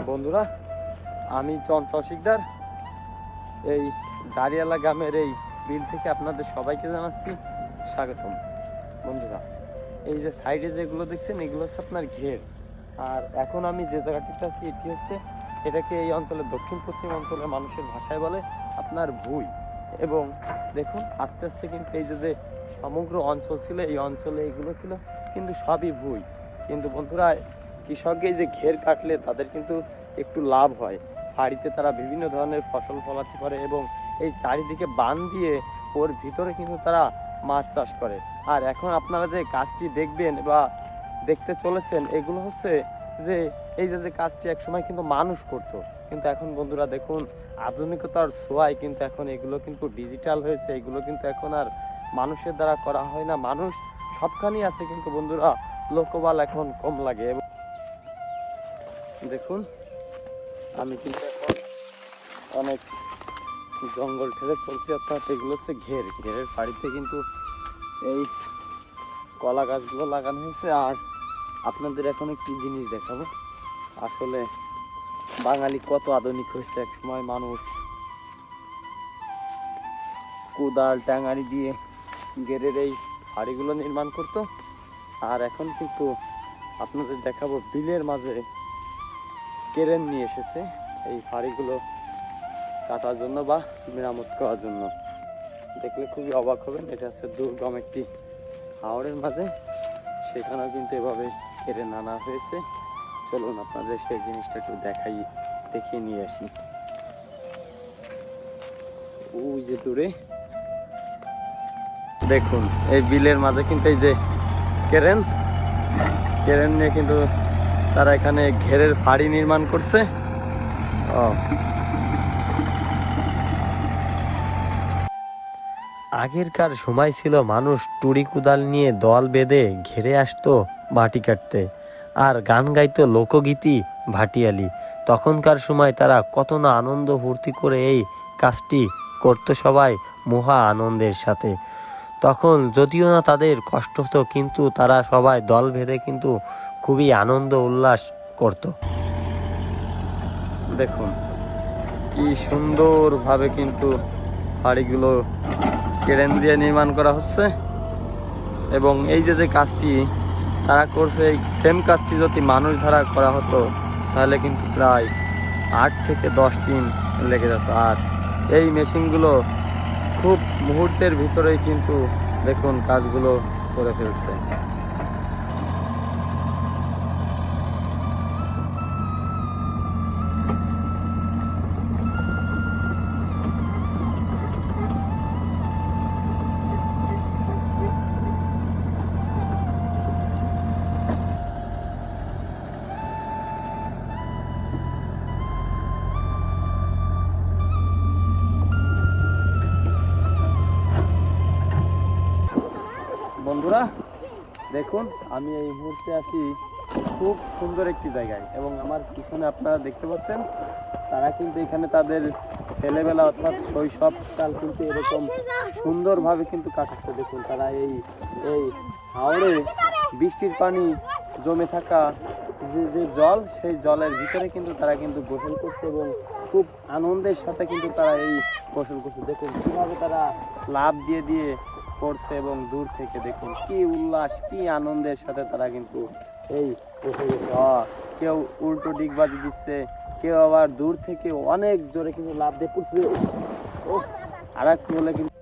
বন্ধুরা, আমি চঞ্চল শিকদার এই দাঁড়িয়ালা গ্রামের এই বিল থেকে আপনাদের সবাইকে জানাচ্ছি স্বাগতম। বন্ধুরা, এই যে সাইডে যেগুলো দেখছেন এগুলো হচ্ছে আপনার ঘের। আর এখন আমি যে জায়গাটিতে আছি এটি হচ্ছে, এটাকে এই অঞ্চলের দক্ষিণ পশ্চিম অঞ্চলের মানুষের ভাষায় বলে আপনার ভুঁই। এবং দেখুন আস্তে আস্তে কিন্তু এই যে সমগ্র অঞ্চল ছিল, এই অঞ্চলে এইগুলো ছিল কিন্তু সবই ভুঁই। কিন্তু বন্ধুরা, কৃষককে এই যে ঘের কাটলে তাদের কিন্তু একটু লাভ হয়। বাড়িতে তারা বিভিন্ন ধরনের ফসল ফলাতে পারে এবং এই চারিদিকে বাঁধ দিয়ে ওর ভিতরে কিন্তু তারা মাছ চাষ করে। আর এখন আপনারা যে কাজটি দেখবেন বা দেখতে চলেছেন, এগুলো হচ্ছে যে এই যে কাজটি একসময় কিন্তু মানুষ করতো, কিন্তু এখন বন্ধুরা দেখুন আধুনিকতার ছোঁয়ায় কিন্তু এখন এগুলো কিন্তু ডিজিটাল হয়েছে। এগুলো কিন্তু এখন আর মানুষের দ্বারা করা হয় না। মানুষ সবখানেই আছে, কিন্তু বন্ধুরা লোকবল এখন কম লাগে। এবং দেখুন আমি কিন্তু এখন অনেক জঙ্গল ঠেলে চলছি, অর্থাৎ এগুলো হচ্ছে ঘেরের বাড়িতে কিন্তু এই কলা গাছগুলো লাগানো হয়েছে। আর আপনাদের এখন একটি জিনিস দেখাবো, আসলে বাঙালি কত আধুনিক হয়েছে। এক সময় মানুষ কোদাল ট্যাঙারি দিয়ে ঘেরের এই বাড়িগুলো নির্মাণ করত। আর এখন কিন্তু আপনাদের দেখাবো বিলের মাঝে কেরেন নিয়ে এসেছে এই ফাড়িগুলো কাটার জন্য বা মেরামত করার জন্য। দেখলে খুবই অবাক হবেন। এটা হচ্ছে দুর্গম একটি হাওরের মাঝে, সেখানেও কিন্তু এভাবে কেরেন আনা হয়েছে। চলুন আপনাদের সেই জিনিসটা একটু দেখিয়ে নিয়ে আসি। ওই যে দূরে দেখুন এই বিলের মাঝে কিন্তু এই যে কেরেন নিয়ে কিন্তু তারা এখানে ঘেরের ফাড়ি নির্মাণ করছে। আগেরকার সময় ছিল মানুষ টুরি কুদাল নিয়ে দল বেঁধে ঘেরে আসতো মাটি কাটতে, আর গান গাইতো লোকগীতি ভাটিয়ালি। তখনকার সময় তারা কত না আনন্দ ফুর্তি করে এই কাজটি করতো সবাই মহা আনন্দের সাথে। তখন যদিও না তাদের কষ্ট হতো, কিন্তু তারা সবাই দল বেঁধে কিন্তু খুবই আনন্দ উল্লাস করত। দেখুন কি সুন্দরভাবে কিন্তু বাড়িগুলো কেরেন দিয়ে নির্মাণ করা হচ্ছে। এবং এই যে কাজটি তারা করছে, এই সেম কাজটি যদি মানুষ দ্বারা করা হতো তাহলে কিন্তু প্রায় 8 থেকে 10 দিন লেগে যেত। আর এই মেশিনগুলো খুব মুহূর্তের ভিতরেই কিন্তু দেখুন কাজগুলো করে ফেলছে। বন্ধুরা দেখুন, আমি এই মুহূর্তে আছি খুব সুন্দর একটি জায়গায়, এবং আমার পিছনে আপনারা দেখতে পাচ্ছেন তারা কিন্তু এখানে তাদের ছেলেবেলা অর্থাৎ শৈশবকাল কিন্তু এরকম সুন্দরভাবে কিন্তু কাটাচ্ছে। দেখুন তারা এই হাওরে বৃষ্টির পানি জমে থাকা যে জল, সেই জলের ভিতরে কিন্তু তারা কিন্তু গোসল করছে এবং খুব আনন্দের সাথে কিন্তু তারা এই গোসল করছে। দেখুন কীভাবে তারা লাফ দিয়ে করছে এবং দূর থেকে দেখুন কি উল্লাস, কি আনন্দের সাথে তারা কিন্তু এই বসে গেছে। কেউ উল্টো ডিগবাজি দিচ্ছে, কেউ আবার দূর থেকে অনেক জোরে কিন্তু লাফ দিয়ে পড়ছে। আর একটু হলে কিন্তু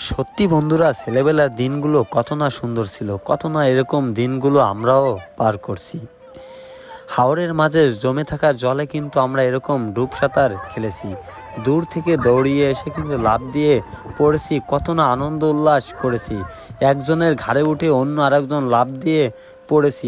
সত্যি বন্ধুরা, ছেলেবেলার দিনগুলো কত না সুন্দর ছিল, কত না এরকম দিনগুলো আমরাও পার করছি। হাওরের মাঝে জমে থাকা জলে কিন্তু আমরা এরকম ডুব সাঁতার খেলেছি, দূর থেকে দৌড়িয়ে এসে কিন্তু লাফ দিয়ে পড়েছি, কত না আনন্দ উল্লাস করেছি। একজনের ঘাড়ে উঠে অন্য আরেকজন লাফ দিয়ে পড়েছি।